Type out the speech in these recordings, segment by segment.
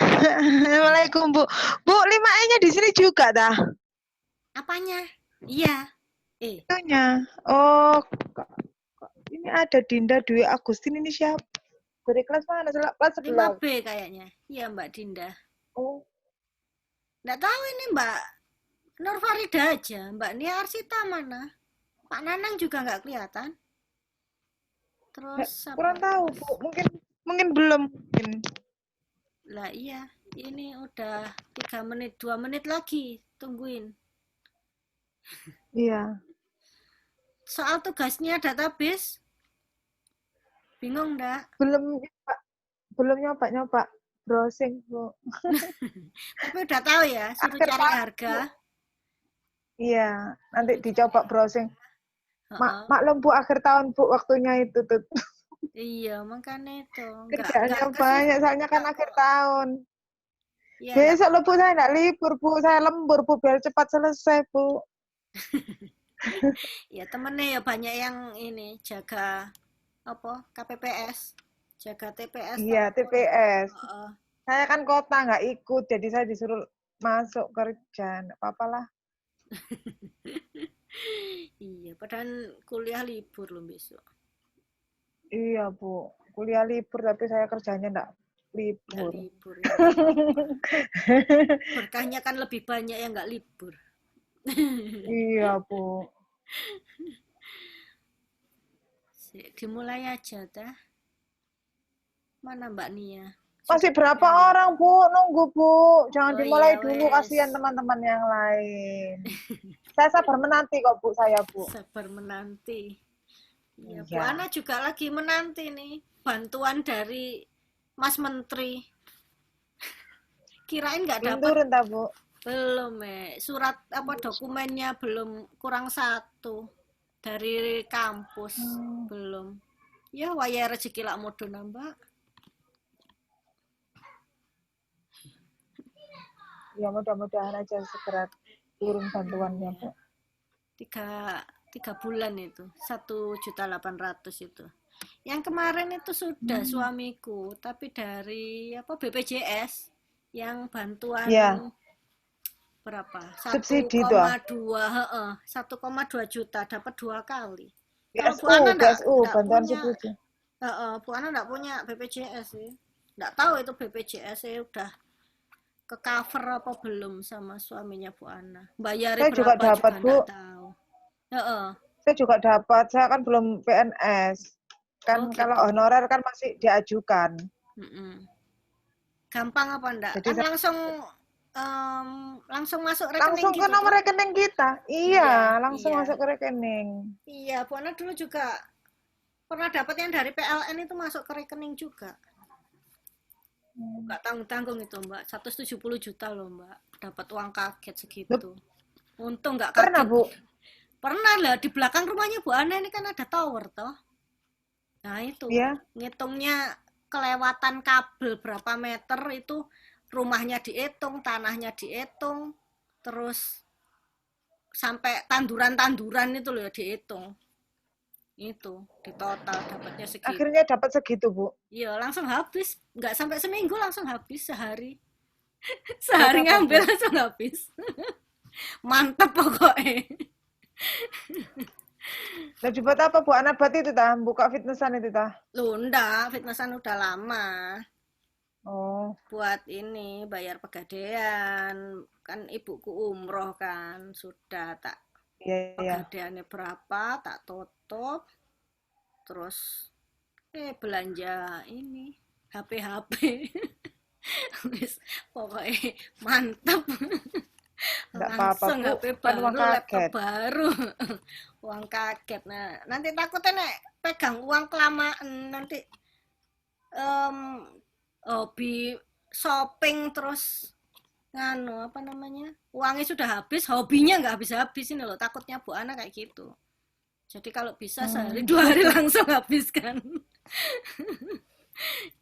Assalamualaikum, Bu. Bu, 5E-nya di sini juga dah. Apanya? Iya. Itunya. Oh, ini ada Dinda Dwi Agustin ini siapa? Dari kelas mana? Kelas 11. 5B kayaknya. Iya, Mbak Dinda. Oh, Nggak tahu ini Mbak Nur Farida aja. Mbak Nia Arsita mana? Pak Nanang juga nggak kelihatan. Terus kurang apa tahu, terus? Bu. Mungkin belum. Mungkin. Lah iya, ini udah 3 menit, 2 menit lagi. Tungguin. Iya. Soal tugasnya database, bingung nggak? Belum nyoba, belum nyoba browsing, Bu. Tapi udah tahu ya, suruh Akhir cari tahun, Bu. harga. Iya, nanti Suruh cari dicoba browsing. harga. Heeh. Maklum, Bu, akhir tahun, Bu, waktunya itu tuh. Iya, makanya itu nggak Kerjaannya banyak, soalnya kan kesuka akhir kok. tahun. Iya, nggak Besok loh, apa-apa. Bu, saya nggak libur, Bu. Saya lembur, Bu, biar cepat selesai, Bu. Ya temennya ya banyak yang ini jaga apa KPPS, jaga TPS Iya, toh. TPS. Heeh. Saya kan kota nggak ikut, jadi saya disuruh masuk kerja. Nggak apa-apa lah. Iya, padahal kuliah libur loh besok. Iya, Bu. Kuliah libur, tapi saya kerjanya nggak Nggak libur. libur ya nggak apa-apa. Berkahnya kan lebih banyak yang nggak libur. Iya, Bu. Dimulai aja dah. Mana Mbak Nia? Masih Sudah berapa ada. orang, Bu? Nunggu, Bu. Jangan Oh dimulai iya dulu, kasihan wes. teman-teman yang lain. Saya sabar menanti kok, Bu, saya, Bu. Sabar menanti. Iya, Bu Iya. Ana juga lagi menanti nih bantuan dari Mas Menteri. Kirain nggak Belum dapat. turun, tak, Bu? Belum, surat apa dokumennya belum, kurang satu dari kampus. Hmm. Belum. Ya waya rezeki lak modho nambah. Ya, mudah-mudahan aja segera turun bantuannya, Iya. Bu. Tiga, 3 bulan itu 1.800.000 itu. Yang kemarin itu sudah Hmm. suamiku, tapi dari apa BPJS yang bantuan Ya, berapa? subsidi itu, ah. 1,2, 1,2 juta dapat 2 kali. Kalau Bu BSU, Ana BSU, enggak bantuan punya, subsidi. Bu Ana enggak punya BPJS sih. Enggak tahu itu BPJS sih udah ke cover apa belum sama suaminya Bu Ana. Bayarnya Saya juga berapa dapat, juga Bu. enggak tahu. Heeh. Saya juga dapat. Saya kan belum PNS. Kan Oh kalau gitu. honorer kan masih diajukan. Mm-mm. Gampang apa enggak? Jadi Kan saya em, langsung masuk rekening langsung ke gitu nomor toh? rekening kita. Iya, Iya, langsung iya. masuk ke rekening. Iya, Bu Ana dulu juga pernah dapat yang dari PLN itu masuk ke rekening juga. Hmm. Nggak tanggung-tanggung itu Mbak, 170 juta loh Mbak, dapat uang kaget Loh, segitu. Untung nggak pernah, kaget. Bu? Pernah lah, di belakang rumahnya Bu Ana ini kan ada tower toh. Nah itu, Ya. ngitungnya kelewatan kabel berapa meter itu, rumahnya dihitung, tanahnya dihitung, terus sampai tanduran-tanduran itu loh ya dihitung. Itu, di total dapatnya segitu. Akhirnya dapat segitu, Bu. Iya, langsung habis. Nggak sampai seminggu langsung habis sehari. Buat Sehari apa, ngambil Bu? langsung habis. Mantep pokoknya. Nah, dibuat apa, Bu? Anak buat itu, tah? Buka fitnessan itu, tah? Lu ndak, fitnessan udah lama. Oh, Buat ini, bayar pegadaian. Kan ibuku umroh kan. Sudah tak, iya, iya. pegadaiannya berapa, tak tutup. Terus, belanja ini. HP-HP. Wis, pokoknya mantap. Enggak apa-apa, Langsung Bu. HP Kan uang baru, laptop kaget. baru. Uang kaget. Nah, nanti takutnya nek pegang uang kelamaan nanti em, hobi shopping terus nganu apa namanya, uangnya sudah habis, hobinya nggak habis-habis ini loh, takutnya Bu Ana kayak gitu. Jadi kalau bisa sehari Hmm. 2 hari langsung habiskan.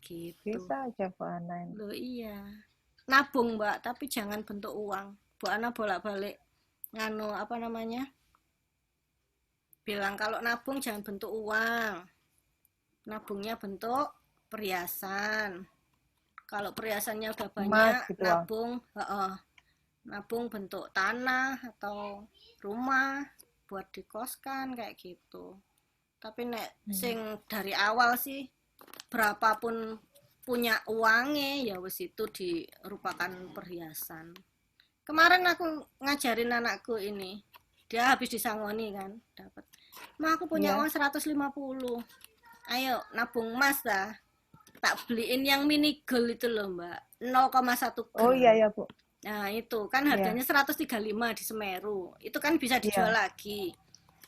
Gitu. Bisa aja, Bu Ana ini. Loh iya. Nabung Mbak, tapi jangan bentuk uang. Bu Ana bolak-balik nganu apa namanya, bilang kalau nabung jangan bentuk uang, nabungnya bentuk perhiasan. Kalau perhiasannya udah Emas banyak, gitu ah. nabung, nabung bentuk tanah atau rumah buat dikoskan kayak gitu. Tapi nek sing dari awal sih berapapun punya uangnya ya wis itu dirupakan perhiasan. Kemarin aku ngajarin anakku ini, dia habis disangoni kan, dapat. Ma aku punya Iya. uang 150. Ayo nabung emas dah. Tak beliin yang mini gold itu loh Mbak, 0,1 Oh iya gram. ya Bu. Nah itu kan Iya. harganya 135 di Semeru. Itu kan bisa dijual Iya. lagi.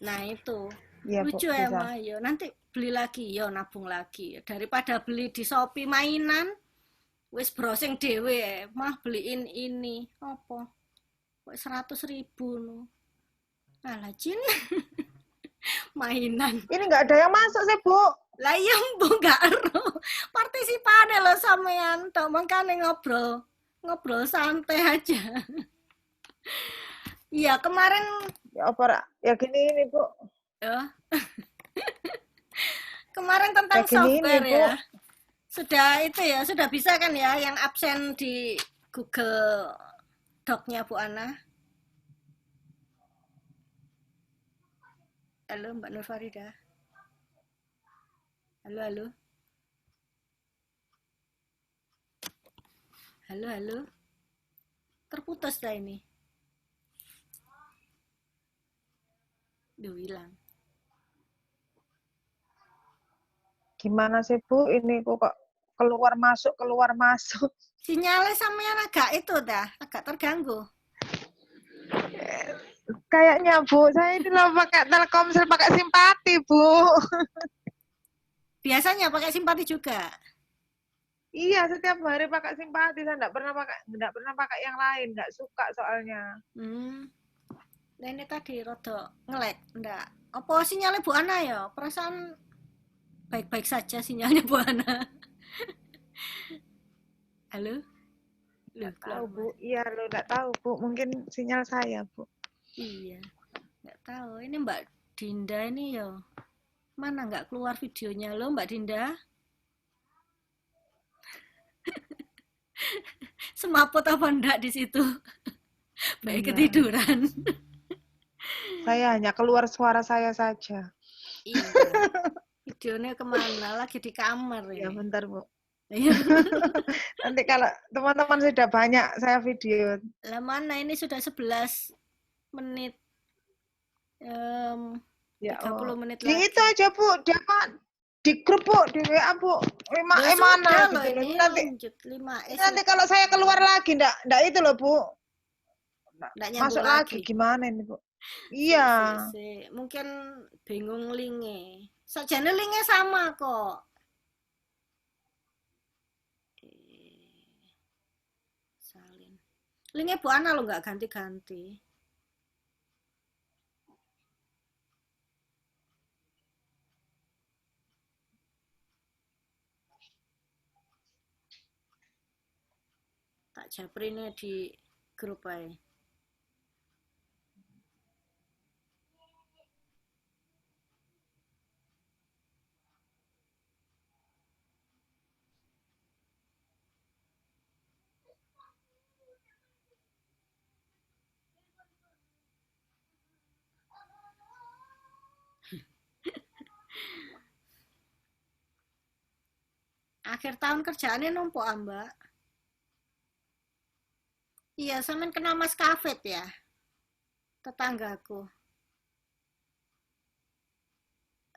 Nah itu Iya Bu, lucu ya bisa. Ma, yo nanti beli lagi, yo nabung lagi. Daripada beli di Shopee mainan, wis browsing dewe, mah beliin ini apa? Kok 100.000 no. Alah Jin, mainan. Ini nggak ada yang masuk sih Bu. Lah iya mbok gak ero. Partisipane lo sampean, tok mangkane ngobrol. Ngobrol santai aja. Iya, kemarin Ya apa ya gini ini Bu. ya, kemarin Ya tentang gini ini software Bu. ya. Sudah itu ya, sudah bisa kan ya yang absen di Google Doc-nya Bu Ana? Halo Mbak Nur Farida. Halo, halo. Halo, halo. Terputus dah ini. Duh, hilang. Gimana sih Bu? Ini kok keluar masuk. Sinyalnya sampean agak itu dah, agak terganggu. Kayaknya Bu, saya ini loh pakai Telkomsel pakai simpati Bu. Biasanya pakai simpati juga. Iya, setiap hari pakai simpati. Saya nggak pernah pakai yang lain. Nggak suka soalnya. Nah ini tadi rada ngelek, ndak. Apa sinyalnya Bu Ana ya? Perasaan baik-baik saja sinyalnya Bu Ana. Halo? Nggak tahu Bu. Iya lo nggak tahu Bu. Mungkin sinyal saya Bu. Iya, nggak tahu. Ini Mbak Dinda ini ya. Mana nggak keluar videonya lo Mbak Dinda? Semaput apa enggak di situ? Baik Iya. ketiduran. Saya hanya keluar suara saya saja. Iya. Videonya kemana? Lagi di kamar Ya ini. bentar Bu. Iya. Nanti kalau teman-teman sudah banyak saya video. Lah mana ini sudah 11 menit. Ya 30 menit di lagi. itu aja Bu, di grup Bu, di WA Bu. Ya Mana sudah loh gitu loh. ini Nanti lanjut 5S. nanti kalau saya keluar lagi ndak itu loh Bu. Nggak nyambung Masuk lagi gimana ini Bu? Iya. Mungkin bingung linknya. Sajane linknya sama kok. Salin. Linknya Bu Ana lo nggak ganti-ganti. Tak japrinnya di grup aja. Akhir tahun kerjaannya numpuk Mbak. Iya, sampean kenal Mas Kafet ya? Tetanggaku.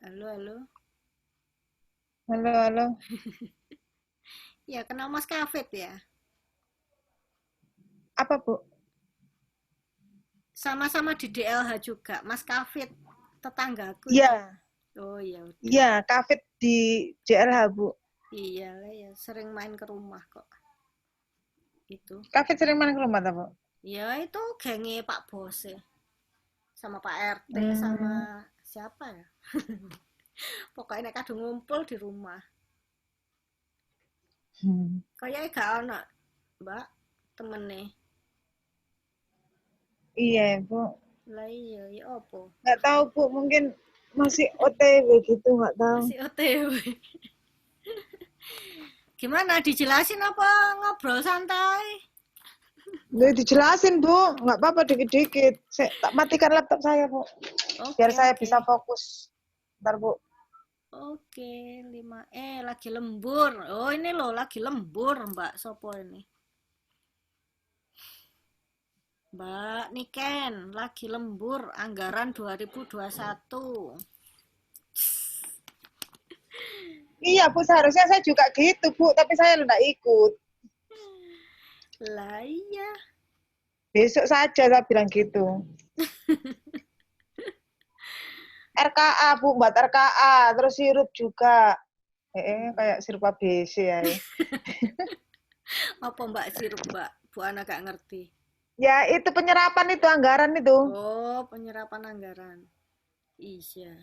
Halo, halo. Halo. Ya, kenal Mas Kafet ya? Apa Bu? Sama-sama di DLH juga, Mas Kafet tetanggaku. Iya. Oh iya. Iya, Kafet di JLH Bu. Iya lah ya, sering main ke rumah kok. Itu. Kafet sering main ke rumah tak Bu? Ya itu gengnya Pak Bos ya. Sama Pak RT sama siapa ya? Pokoknya kadang ngumpul di rumah. Kayaknya gak ono, Mbak, temennya. Iya Bu. Lah iya, ya apa? Nggak tahu Bu, mungkin masih OTW gitu, nggak tahu. Masih OTW. Gimana, dijelasin apa ngobrol santai? Udah dijelasin, Bu. Nggak apa-apa dikit-dikit. Saya tak matikan laptop saya, Bu. Biar Oke, saya oke. bisa fokus. Ntar, Bu. Oke, 5 lagi lembur. Oh, ini loh lagi lembur, Mbak. Sopo ini? Mbak Niken, lagi lembur anggaran 2021. Iya, Bu. Seharusnya saya juga gitu, Bu. Tapi saya nggak ikut. Lah iya. Besok saja saya bilang gitu. RKA, Bu. Buat RKA. Terus sirup juga. Kayak sirup ABC ya. Apa Mbak sirup, Mbak? Bu Ana gak ngerti. Ya, itu penyerapan itu, anggaran itu. Oh, penyerapan anggaran. Iya.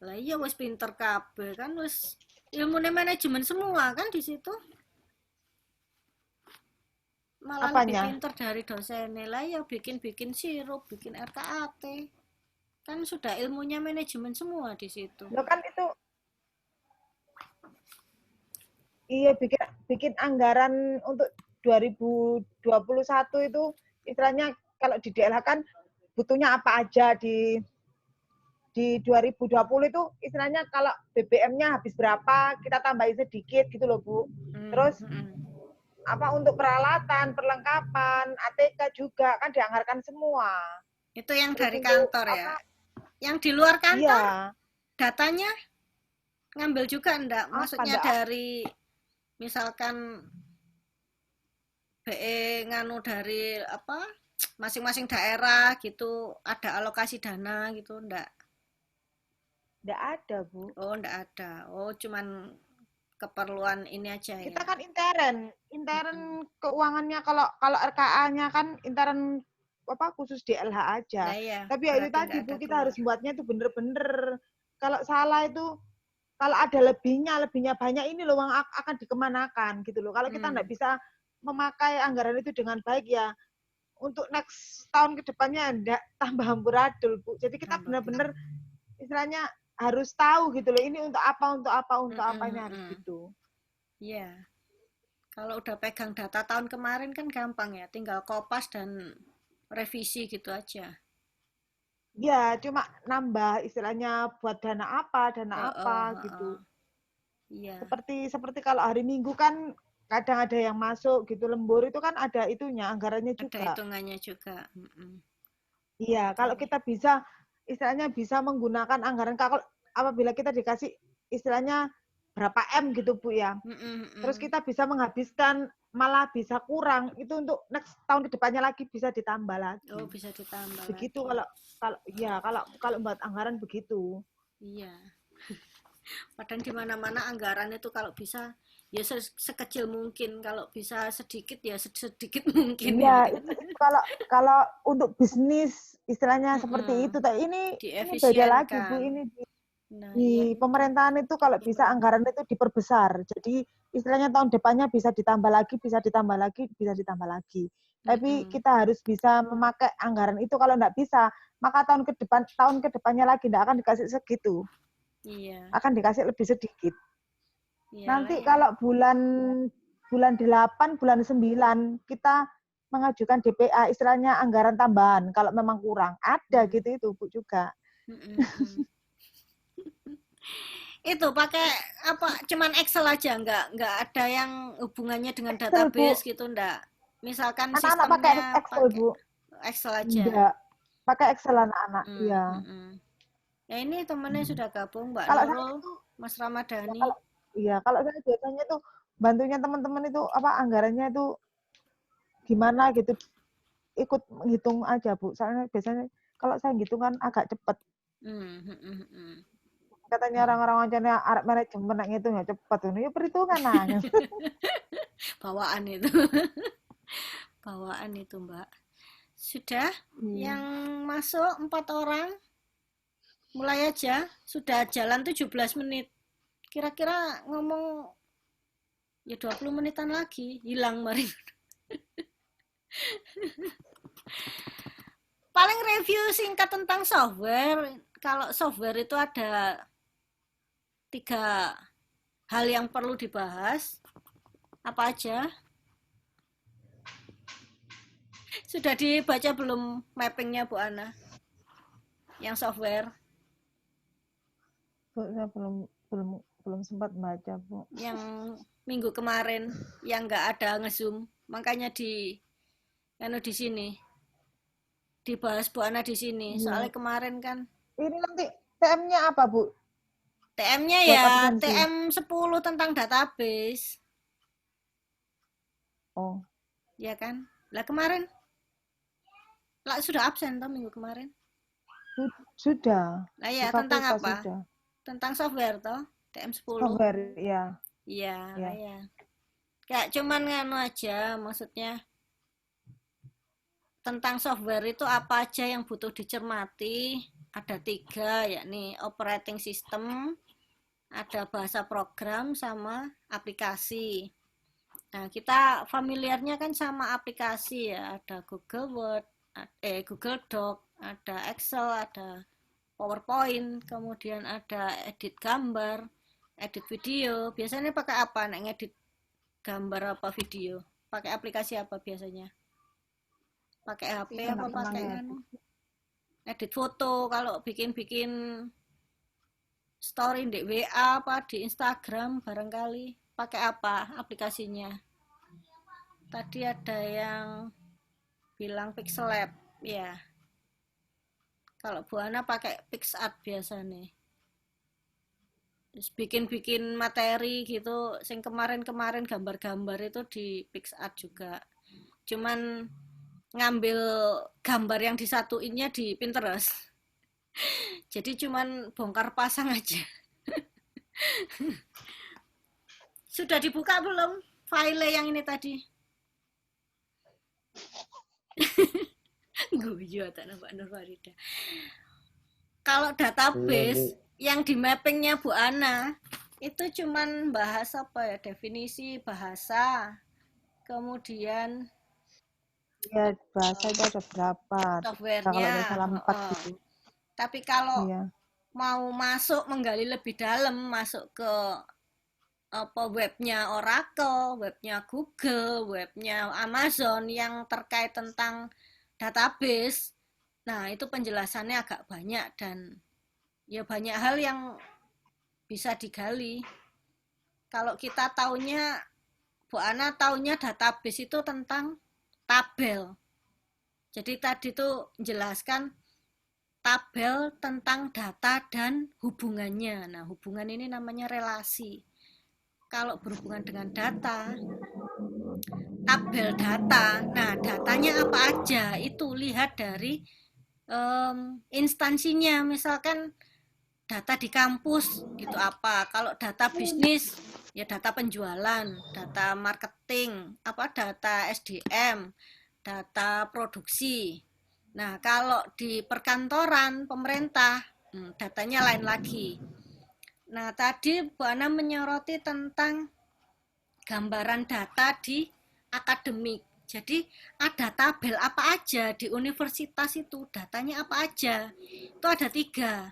Lah iya wis pinter kabeh kan wis ilmune manajemen semua kan di situ. Malah lebih Apanya? pinter dari dosennya lah ya bikin-bikin sirup, bikin RKAT. Kan sudah ilmunya manajemen semua di situ. Lo kan itu, iya bikin bikin anggaran untuk 2021 itu istilahnya kalau di DLH kan butuhnya apa aja di 2020 itu istilahnya kalau BBM-nya habis berapa kita tambahin sedikit gitu loh Bu. Terus apa untuk peralatan, perlengkapan, ATK juga kan dianggarkan semua. Itu yang Terus dari untuk kantor ya. apa? Yang di luar kantor Iya, datanya ngambil juga enggak? apa Maksudnya enggak dari misalkan BE nganu dari apa? Masing-masing daerah gitu ada alokasi dana gitu enggak? ada Bu. Oh, enggak ada. Oh, cuman keperluan ini aja Kita ya. kan intern keuangannya kalau kalau RKA-nya kan intern apa khusus DLH aja. Lah ya, Tapi ya itu berarti tadi enggak ada Bu, kita keluar. harus buatnya itu bener-bener. Kalau salah itu, kalau ada lebihnya banyak ini loh uang akan dikemanakan gitu loh. Kalau kita nggak Hmm. bisa memakai anggaran itu dengan baik ya, untuk next tahun ke depannya nggak tambah amburadul Bu. Jadi kita Tambah bener-bener pusing. istilahnya harus tahu gitu loh. Ini untuk apanya harus Mm-mm-mm. gitu. Iya, kalau udah pegang data tahun kemarin kan gampang ya, tinggal kopas dan revisi gitu aja. Ya, cuma nambah istilahnya buat dana Heeh, apa heeh. gitu. Iya, Seperti seperti kalau hari Minggu kan kadang ada yang masuk gitu lembur itu kan ada itunya anggarannya ada juga. hitungannya juga. Mm-mm. Iya, Oke. kalau kita bisa istilahnya bisa menggunakan anggaran kalau apabila kita dikasih istilahnya berapa M gitu Bu ya. Terus Mm-mm-mm. kita bisa menghabiskan malah bisa kurang itu untuk next tahun kedepannya lagi bisa ditambah Oh, lagi. bisa ditambah Begitu lagi. kalau kalau ya kalau kalau buat anggaran begitu. Iya. Padahal di mana-mana anggaran itu kalau bisa ya sekecil mungkin, kalau bisa sedikit ya sedikit mungkin Iya, ya kan. itu kalau kalau untuk bisnis istilahnya seperti itu. Mm-mm. Tapi ini beda lagi Bu. Diefisienkan. Ini Nah, di ya itu pemerintahan itu kalau bisa anggaran itu diperbesar. Jadi istilahnya tahun depannya bisa ditambah lagi, bisa ditambah lagi, bisa ditambah lagi. Tapi mm-mm. kita harus bisa memakai anggaran itu. Kalau nggak bisa, maka tahun ke depannya lagi nggak akan dikasih segitu, Iya, akan dikasih lebih sedikit. iyalah Nanti ya. kalau bulan bulan 8, bulan 9 kita mengajukan DPA istilahnya anggaran tambahan kalau memang kurang. Ada Hmm. gitu itu Bu juga. Mm-mm-mm. Itu pakai apa? Cuman Excel aja, nggak ada yang hubungannya dengan Excel database Bu. gitu, ndak. Misalkan Anak-anak pakai sistemnya Excel pakai Bu. Excel aja. Enggak. Pakai Excel anak-anak. Hmm, Iya. hmm, hmm. Ya ini temennya sudah gabung, Mbak Kalau saya Nurul, itu Mas ya Ramadhani. kalau iya, kalau saya biasanya tuh bantunya teman-teman itu apa anggarannya itu gimana gitu ikut menghitung aja Bu. Soalnya biasanya kalau saya hitung kan agak cepet. Hmm, hmm, hmm, hmm. Katanya orang-orang wacannya arek manajemen nek ngitung ya cepet. Ini perhitungan nah. Bawaan itu, bawaan itu, Mbak. Sudah Iya. yang masuk 4 orang, mulai aja. Sudah jalan 17 menit. Kira-kira ngomong ya 20 menitan lagi, hilang mari. Paling review singkat tentang software. Kalau software itu ada tiga hal yang perlu dibahas apa aja? Sudah dibaca belum mappingnya Bu Ana? Yang software? Bu, saya belum sempat baca, Bu. Yang minggu kemarin yang nggak ada ngezoom, makanya di sini dibahas Bu Ana di sini. Soalnya kemarin kan ini nanti TM-nya apa, Bu? TM-nya ya TM 10 tentang database. Oh. Ya kan? Lah kemarin lah sudah absen toh minggu kemarin? Sudah. Lah ya tentang apa? Sudah. Tentang software toh? TM 10. Software, ya. Iya, ya. Kayak cuman nganu aja, maksudnya tentang software itu apa aja yang butuh dicermati. Ada 3, yakni operating system, ada bahasa program, sama aplikasi. Nah, kita familiarnya kan sama aplikasi ya, ada Google Word, Google Doc, ada Excel, ada PowerPoint, kemudian ada edit gambar, edit video. Biasanya pakai apa nek ngedit gambar apa video? Pakai aplikasi apa biasanya? Pakai HP apa pakai anu? Edit foto, kalau bikin-bikin story di WA apa di Instagram barangkali pakai apa aplikasinya? Tadi ada yang bilang Pixel Lab, ya. Kalau Bu Ana pakai PixArt biasa nih. Terus bikin-bikin materi gitu, sing kemarin-kemarin gambar-gambar itu di PixArt juga. Cuman ngambil gambar yang disatuinnya di Pinterest. Jadi cuman bongkar pasang aja. Sudah dibuka belum file yang ini tadi? Guyu tak Mbak Nur Farida. Kalau database yang di mappingnya Bu Ana itu cuman bahas apa ya, definisi bahasa, kemudian ya bahasa itu ada berapa softwarenya, kalau 4 gitu. Tapi kalau mau masuk menggali lebih dalam, masuk ke apa webnya Oracle, webnya Google, webnya Amazon yang terkait tentang database, nah itu penjelasannya agak banyak dan ya banyak hal yang bisa digali. Kalau kita taunya, Bu Ana taunya database itu tentang tabel. Jadi tadi tuh menjelaskan tabel tentang data dan hubungannya. Nah, hubungan ini namanya relasi. Kalau berhubungan dengan data, tabel data. Nah, datanya apa aja? Itu lihat dari instansinya. Misalkan data di kampus itu apa? Kalau data bisnis ya data penjualan, data marketing, apa data SDM, data produksi. Nah, kalau di perkantoran pemerintah, datanya lain lagi. Nah, tadi Bu Ana menyoroti tentang gambaran data di akademik. Jadi ada tabel apa aja di universitas itu, datanya apa aja. Itu ada 3.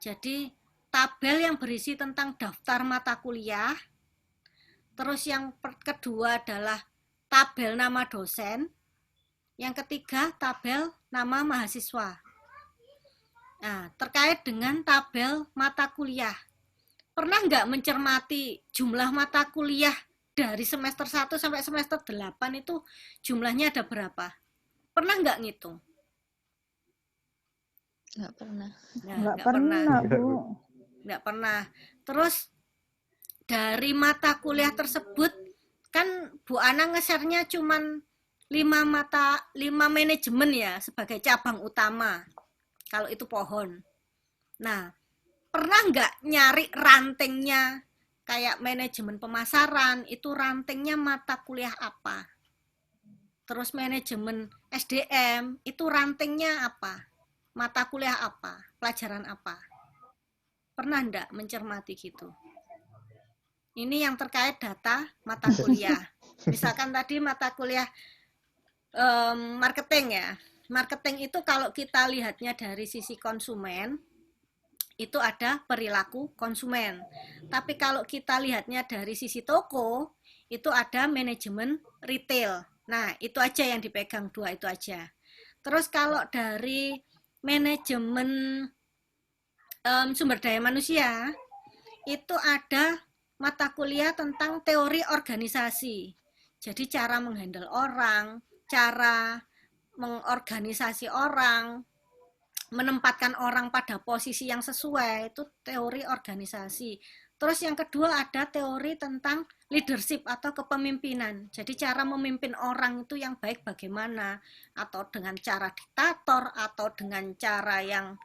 Jadi tabel yang berisi tentang daftar mata kuliah. Terus yang kedua adalah tabel nama dosen. Yang ketiga tabel nama mahasiswa. Nah, terkait dengan tabel mata kuliah. Pernah nggak mencermati jumlah mata kuliah dari semester 1 sampai semester 8 itu jumlahnya ada berapa? Pernah nggak ngitung? Nggak pernah. Nggak pernah, Bu. Nggak pernah. Terus dari mata kuliah tersebut kan Bu Ana nge-share-nya cuman 5 manajemen ya sebagai cabang utama. Kalau itu pohon. Nah, pernah nggak nyari rantingnya kayak manajemen pemasaran, itu rantingnya mata kuliah apa? Terus manajemen SDM, itu rantingnya apa? Mata kuliah apa? Pelajaran apa? Pernah nggak mencermati gitu? Ini yang terkait data mata kuliah. Misalkan tadi mata kuliah marketing ya. Marketing itu kalau kita lihatnya dari sisi konsumen, itu ada perilaku konsumen. Tapi kalau kita lihatnya dari sisi toko, itu ada manajemen retail. Nah, itu aja yang dipegang, dua itu aja. Terus kalau dari manajemen sumber daya manusia, itu ada mata kuliah tentang teori organisasi. Jadi cara menghandle orang, cara mengorganisasi orang, menempatkan orang pada posisi yang sesuai, itu teori organisasi. Terus yang kedua ada teori tentang leadership atau kepemimpinan. Jadi cara memimpin orang itu yang baik bagaimana, atau dengan cara diktator atau dengan cara yang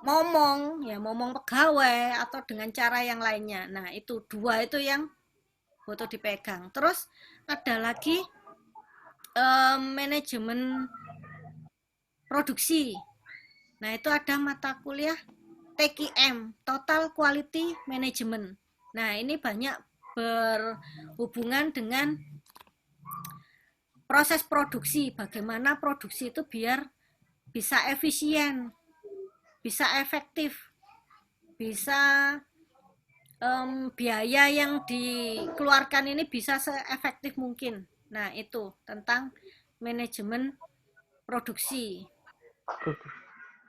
momong pegawai atau dengan cara yang lainnya. Nah, itu dua itu yang butuh dipegang. Terus ada lagi manajemen produksi. Nah, itu ada mata kuliah TQM, Total Quality Management. Nah, ini banyak berhubungan dengan proses produksi, bagaimana produksi itu biar bisa efisien, bisa efektif, bisa biaya yang dikeluarkan ini bisa seefektif mungkin. Nah, itu tentang manajemen produksi.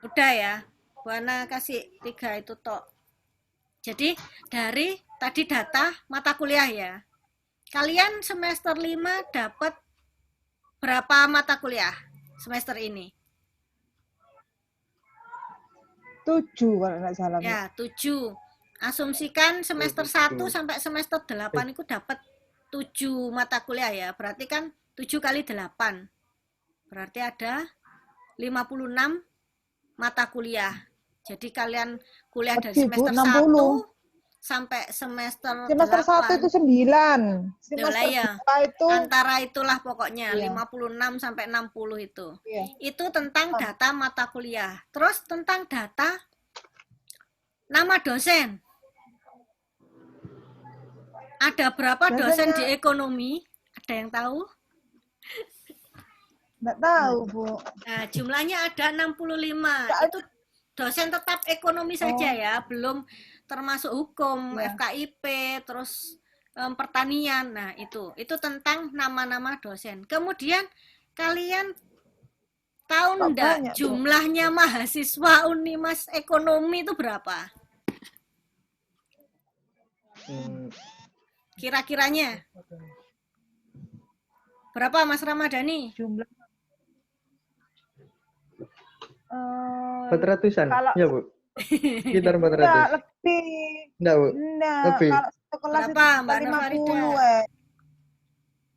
Udah ya, Bu Ana kasih 3 itu tok. Jadi dari tadi data mata kuliah ya. Kalian semester 5 dapat berapa mata kuliah semester ini? 7 kalau nggak salah. Ya, 7. Asumsikan semester 1 sampai semester 8 itu dapat 7 mata kuliah ya. Berarti kan 7 kali 8. Berarti ada 56 mata kuliah. Jadi kalian kuliah dari semester 1 sampai semester 1 itu 9. Semester ya, 2 itu antara itulah pokoknya 56 sampai 60 itu. Itu tentang data mata kuliah. Terus tentang data nama dosen. Ada berapa dosen di ekonomi? Ada yang tahu? Nggak tahu, Bu. Nah, jumlahnya ada 65. Itu dosen tetap ekonomi saja ya, belum termasuk hukum, FKIP, terus pertanian. Nah, itu tentang nama-nama dosen. Kemudian kalian tahu enggak jumlahnya mahasiswa Unimas Ekonomi itu berapa? Kira-kiranya berapa, Mas Ramadhani? Jumlah 400-an, ya Bu? Sekitar 400. Enggak, lebih. Enggak, Bu? Enggak, lebih. Kalau satu kelas berapa, itu Mbak 50,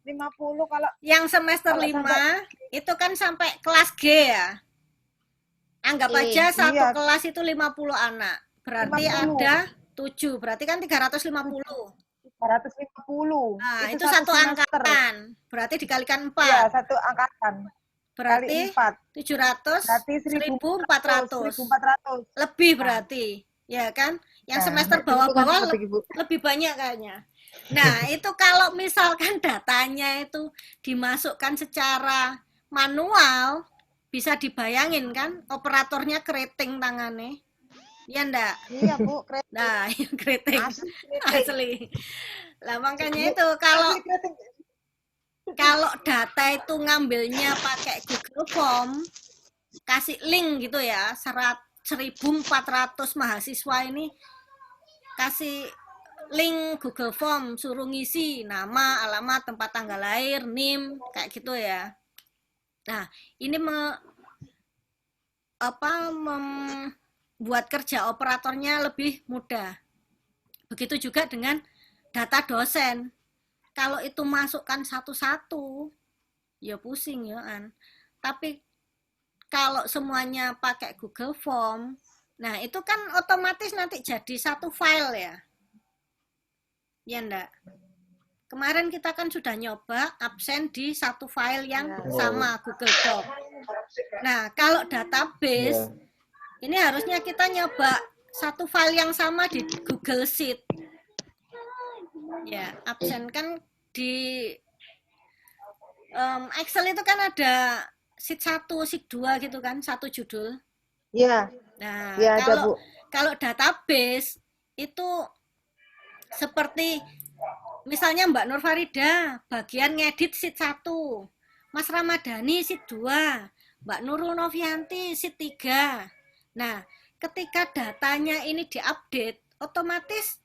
50 kalau yang semester 5 itu kan sampai kelas G ya. Anggap aja satu kelas itu 50 anak. Berarti 50. Ada 7, berarti kan 350. 350. Nah, itu satu angkatan. Berarti dikalikan 4. Iya, satu angkatan. Berarti 700, berarti 1400. Lebih berarti. Ya kan? Yang semester bawah-bawah lebih banyak kayaknya. Nah, itu kalau misalkan datanya itu dimasukkan secara manual, bisa dibayangin kan operatornya keriting tangannya. Iya enggak? Iya, Bu, keriting. Nah, keriting. Asli. Lah makanya itu kalau data itu ngambilnya pakai Google Form, kasih link gitu ya, 1.400 mahasiswa ini kasih link Google Form, suruh ngisi nama, alamat, tempat tanggal lahir, NIM, kayak gitu ya. Nah, ini membuat kerja operatornya lebih mudah. Begitu juga dengan data dosen. Kalau itu masukkan satu-satu, ya pusing ya kan. Tapi kalau semuanya pakai Google Form, nah itu kan otomatis nanti jadi satu file ya. Ya enggak? Kemarin kita kan sudah nyoba absen di satu file yang sama Google Doc. Nah, kalau database, ini harusnya kita nyoba satu file yang sama di Google Sheet. Ya, absen kan di Excel itu kan ada sheet 1, sheet 2 gitu kan, satu judul. Iya, Nah, iya ada, Bu. kalau database itu seperti misalnya Mbak Nur Farida bagian ngedit sheet 1, Mas Ramadhani sheet 2, Mbak Nurul Novianti sheet 3. Nah, ketika datanya ini diupdate, otomatis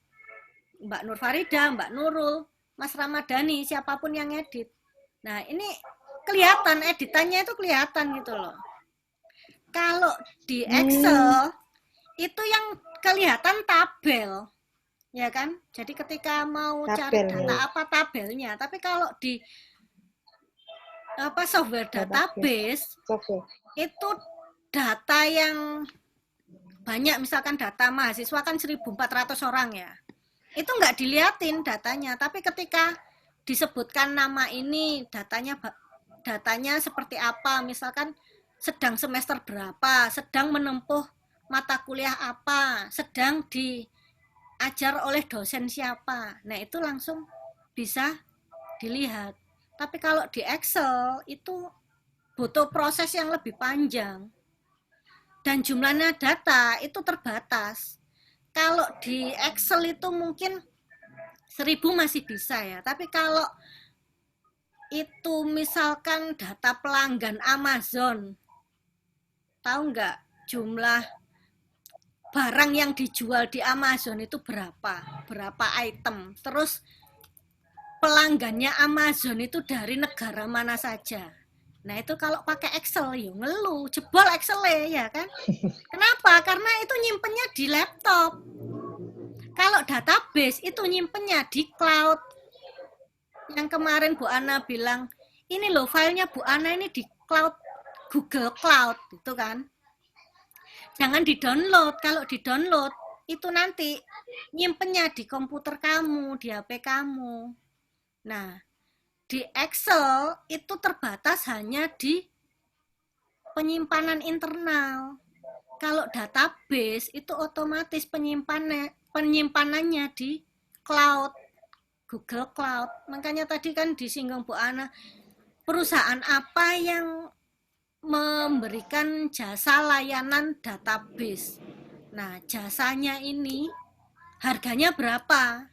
Mbak Nur Farida, Mbak Nurul, Mas Ramadhani, siapapun yang edit. Nah, ini kelihatan, editannya itu kelihatan gitu loh. Kalau di Excel, itu yang kelihatan tabel, ya kan? Jadi ketika mau cari data apa tabelnya. Tapi kalau di software database, itu data yang banyak, misalkan data mahasiswa kan 1.400 orang ya. Itu nggak diliatin datanya, tapi ketika disebutkan nama ini, datanya seperti apa, misalkan sedang semester berapa, sedang menempuh mata kuliah apa, sedang diajar oleh dosen siapa. Nah, itu langsung bisa dilihat. Tapi kalau di Excel itu butuh proses yang lebih panjang. Dan jumlahnya data itu terbatas. Kalau di Excel itu mungkin 1.000 masih bisa ya, tapi kalau itu misalkan data pelanggan Amazon, tahu nggak jumlah barang yang dijual di Amazon itu berapa item, terus pelanggannya Amazon itu dari negara mana saja. Nah, itu kalau pakai Excel ya ngeluh, jebol Excel ya kan. Kenapa? Karena itu nyimpennya di laptop. Kalau database itu nyimpennya di cloud. Yang kemarin Bu Ana bilang, ini loh filenya Bu Ana ini di cloud, Google Cloud, itu kan. Jangan di-download. Kalau di-download, itu nanti nyimpennya di komputer kamu, di HP kamu. Nah, di Excel itu terbatas hanya di penyimpanan internal. Kalau database itu otomatis penyimpanannya di cloud, Google Cloud. Makanya tadi kan disinggung Bu Ana, perusahaan apa yang memberikan jasa layanan database. Nah, jasanya ini harganya berapa?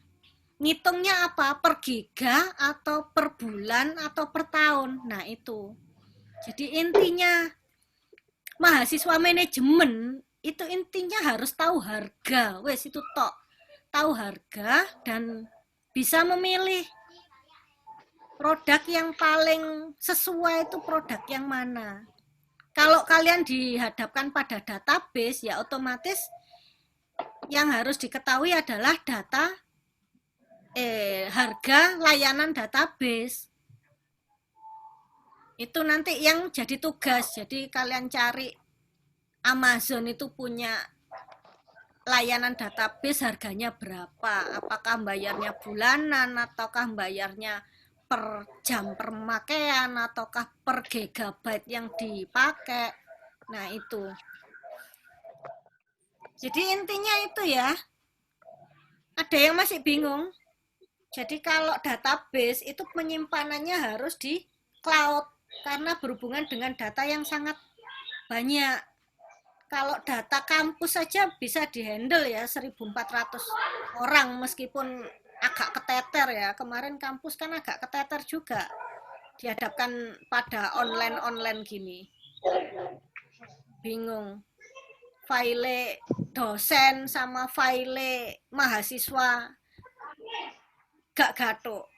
Ngitungnya apa? Per giga atau per bulan atau per tahun? Nah, itu. Jadi intinya mahasiswa manajemen itu intinya harus tahu harga. Wes itu tok. Tahu harga dan bisa memilih produk yang paling sesuai itu produk yang mana. Kalau kalian dihadapkan pada database, ya otomatis yang harus diketahui adalah harga layanan database. Itu nanti yang jadi tugas. Jadi kalian cari Amazon itu punya layanan database harganya berapa? Apakah bayarnya bulanan ataukah bayarnya per jam pemakaian ataukah per gigabyte yang dipakai? Nah, itu. Jadi intinya itu ya. Ada yang masih bingung? Jadi kalau database itu penyimpanannya harus di cloud karena berhubungan dengan data yang sangat banyak. Kalau data kampus saja bisa dihandle ya 1.400 orang meskipun agak keteter ya. Kemarin kampus kan agak keteter juga dihadapkan pada online gini. Bingung. File dosen sama file mahasiswa gak gatuk.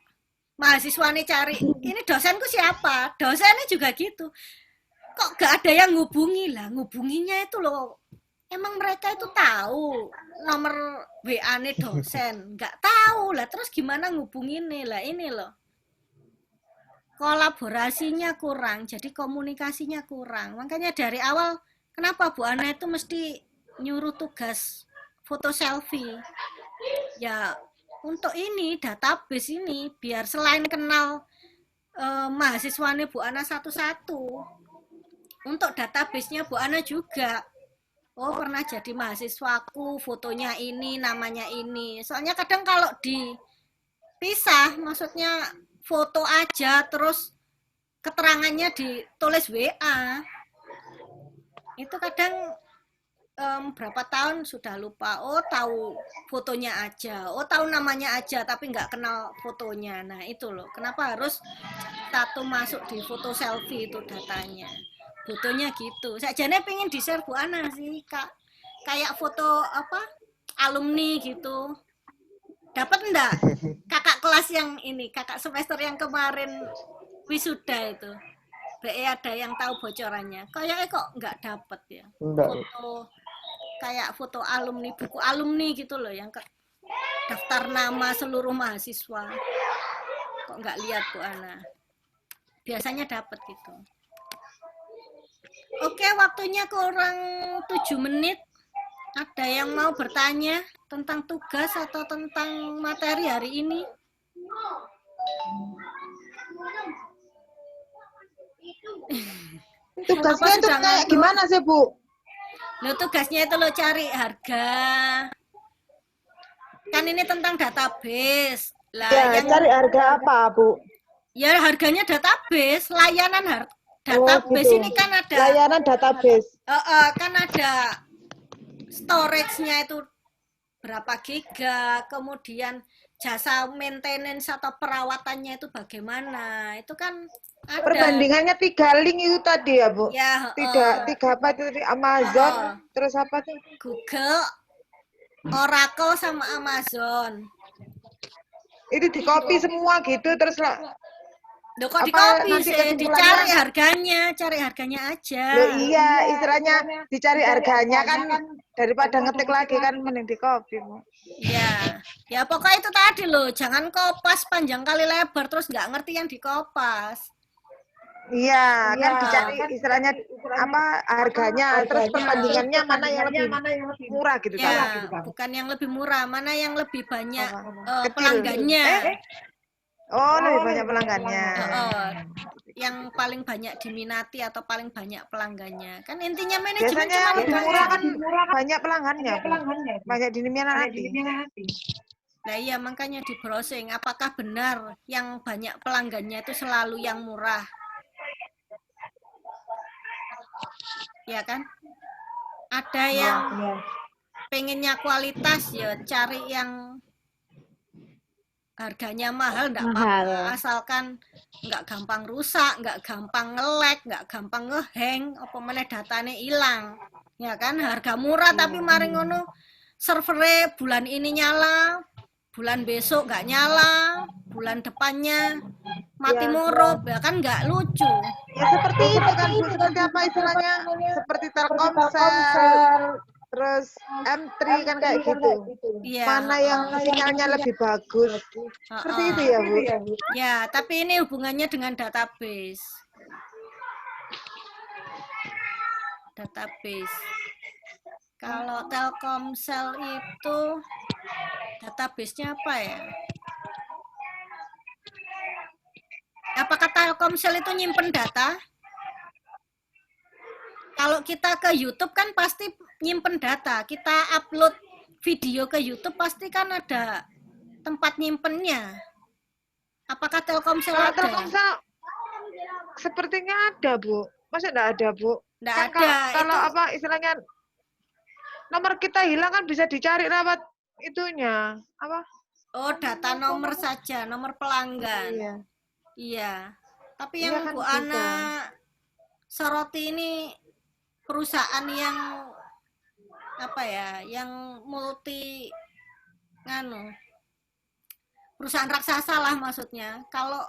Mahasiswa nih cari, ini dosenku siapa? Dosennya juga gitu. Kok gak ada yang ngubungi lah? Ngubunginya itu loh. Emang mereka itu tahu nomor WA-nya dosen? Gak tahu lah. Terus gimana ngubunginnya lah? Ini loh. Kolaborasinya kurang, jadi komunikasinya kurang. Makanya dari awal, kenapa Bu Ana itu mesti nyuruh tugas foto selfie? Ya, untuk ini database ini biar selain kenal mahasiswanya Bu Ana satu-satu, untuk database-nya Bu Ana juga. Oh, pernah jadi mahasiswaku, fotonya ini, namanya ini. Soalnya kadang kalau dipisah, maksudnya foto aja terus keterangannya ditulis WA. Itu kadang berapa tahun sudah lupa. Oh, tahu fotonya aja. Oh, tahu namanya aja tapi nggak kenal fotonya. Nah, itu loh. Kenapa harus satu masuk di foto selfie itu datanya. Fotonya gitu. Sajane pengen di-share Bu Ana sih, Kak. Kayak foto apa? Alumni gitu. Dapat enggak? Kakak kelas yang ini, kakak semester yang kemarin wisuda itu. BE ada yang tahu bocorannya. Kayaknya kok nggak dapet ya. Enggak. Foto kayak foto alumni, buku alumni gitu loh yang daftar nama seluruh mahasiswa. Kok nggak lihat Bu Ana? Biasanya dapat gitu. Oke, waktunya kurang 7 menit. Ada yang mau bertanya tentang tugas atau tentang materi hari ini? Tugasnya itu sudah kayak ngantuk? gimana sih, Bu? Lo tugasnya itu lo cari harga. Kan ini tentang database. Lah, Ya, yang cari harga apa, Bu? ya harganya database, layanan database gitu. ini kan ada Layanan database. kan ada storage-nya itu berapa giga, kemudian jasa maintenance atau perawatannya itu bagaimana, itu kan ada. Perbandingannya 3 link itu tadi ya, Bu? Ya, Tiga apa itu tadi? Amazon, terus apa tuh? Google, Oracle sama Amazon. Itu di copy semua gitu, terus lah. Loh, kok di Apa copy nanti sih? kesimpulannya? Cari harganya aja. Loh iya, istilahnya dicari harganya kan daripada ngetik lagi kan mending di copy, Bu. Ya pokoknya itu tadi loh, jangan kopas panjang kali lebar terus nggak ngerti yang dikopas. Iya, kan dicari istilahnya apa harganya, terus perbandingannya mana yang lebih murah gitu Ya, kan. bukan yang lebih murah, mana yang lebih banyak Kecil. pelanggannya. Oh, lebih banyak pelanggannya. Yang paling banyak diminati atau paling banyak pelanggannya. Kan intinya manajemen Biasanya yang cuma lebih murah kan banyak pelanggannya, banyak diminati. Nah iya, makanya di browsing apakah benar yang banyak pelanggannya itu selalu yang murah. Ya kan? Ada yang pengennya kualitas ya cari yang harganya mahal enggak apa-apa, asalkan enggak gampang rusak, enggak gampang nge-lag, enggak gampang nge-hang, apa meneh datanya hilang. Ya kan? Harga murah tapi mari ngono servernya bulan ini nyala, bulan besok enggak nyala, bulan depannya mati murup, ya kan enggak lucu. Ya seperti itu kan, Bu, seperti apa istilahnya? Seperti Telkomsel, terus M3 kan kayak gitu. Iya. Mana yang sinyalnya lebih bagus? Seperti itu ya, Bu. Ya, tapi ini hubungannya dengan database. Kalau Telkomsel itu database-nya apa ya? Apakah Telkomsel itu nyimpen data? Kalau kita ke YouTube kan pasti nyimpen data. Kita upload video ke YouTube pasti kan ada tempat nyimpennya. Apakah Telkomsel ada? Telkomsel sepertinya ada, Bu. Masa enggak ada, Bu? Nggak kan ada. Kalau apa istilahnya nomor kita hilang kan bisa dicari lewat itunya. Apa? Oh, data nomor saja, nomor pelanggan. Iya. Tapi yang kan Bu Ana soroti ini perusahaan yang apa ya, yang multi perusahaan raksasa lah maksudnya. Kalau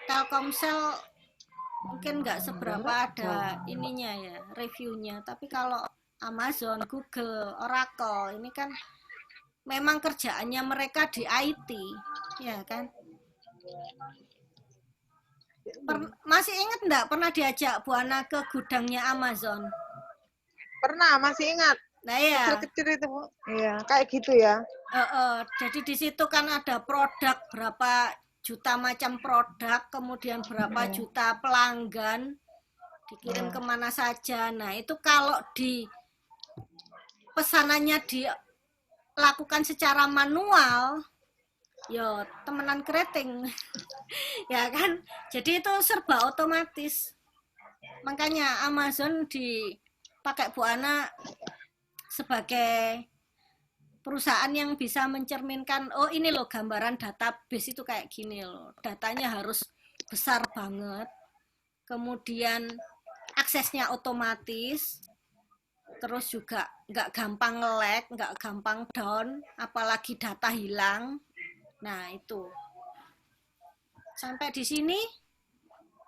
Telkomsel mungkin nggak seberapa ada ininya ya, reviewnya. Tapi kalau Amazon, Google, Oracle ini kan memang kerjaannya mereka di IT, ya kan? Masih ingat enggak pernah diajak Bu Ana ke gudangnya Amazon? Pernah, masih ingat. Nah ya. Kecil-kecil itu, Bu. Iya, kayak gitu ya. Jadi di situ kan ada produk, berapa juta macam produk, kemudian berapa juta pelanggan, dikirim kemana saja. Nah itu kalau di pesanannya dilakukan secara manual, yo temenan keriting. Ya kan, jadi itu serba otomatis. Makanya Amazon dipakai Bu Ana sebagai perusahaan yang bisa mencerminkan, oh ini loh gambaran database itu kayak gini loh, datanya harus besar banget, kemudian aksesnya otomatis, terus juga nggak gampang nge-lag, nggak gampang down, apalagi data hilang. Nah itu sampai di sini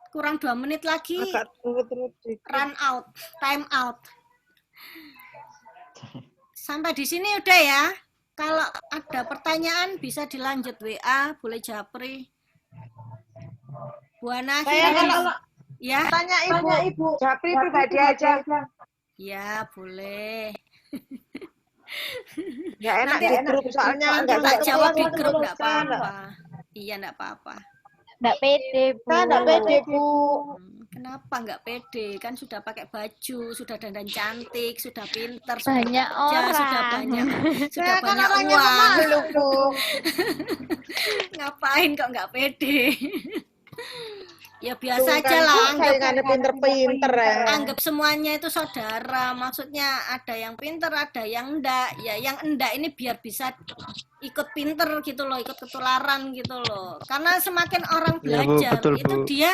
kurang 2 menit lagi, Agak turut-turut dikit. run out, time out. Sampai di sini udah ya. Kalau ada pertanyaan bisa dilanjut WA, boleh japri. Bu Ana, Saya kalau ya, tanya Ibu, Japri pribadi aja. ya boleh. Nggak enak Nanti di grup soalnya Nanti nggak tak jawab di keluar grup nggak saya apa-apa. Iya nggak apa-apa. Nggak pede, Bu. Saya nggak pede, Bu. Kenapa nggak pede? Kan sudah pakai baju, sudah dandan cantik, sudah pintar, Banyak orang. sudah banyak Saya kan banyak orangnya uang. pemalu, Bu. Ngapain kok nggak pede? Ya biasa aja Kan lah, saingannya pinter-pinter ya. anggap semuanya itu saudara. Maksudnya ada yang pinter, ada yang enggak. Ya yang enggak ini biar bisa ikut pinter gitu loh, ikut ketularan gitu loh. Karena semakin orang Iya, Bu, belajar betul, itu Bu. dia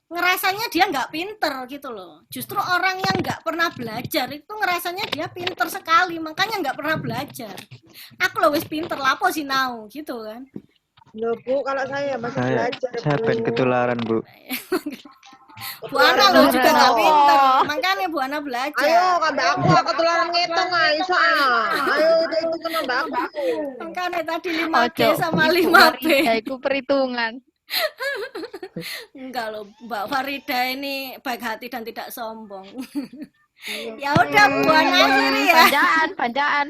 ngerasanya dia nggak pinter gitu loh. Justru orang yang nggak pernah belajar itu ngerasanya dia pinter sekali, makanya nggak pernah belajar. Aku loh wis pinter, lapo sinau gitu kan. Loh, Bu, kalau saya masih belajar, Saya pengen Bu. ketularan, Bu. Bu Ana loh juga nggak pinter, makanya Bu Ana belajar. Ayo, kambak aku ketularan ngitung, iso. Ayo, itu kan kambak aku. Makanya tadi 5B Ojo, sama Ibu 5B. Farida iku perhitungan. Enggak loh, Mbak Farida ini baik hati dan tidak sombong. Ya udah, Bu Ana akhiri ya. Bacaan.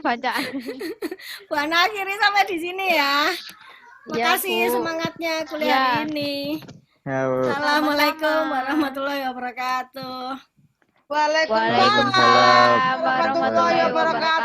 Bu Ana akhiri sampai di sini ya. Ya, Makasih Bu. semangatnya kuliah Ya. hari ini. Ya, Bu. Assalamualaikum warahmatullahi wabarakatuh. Waalaikumsalam Waalaikumsalam warahmatullahi wabarakatuh.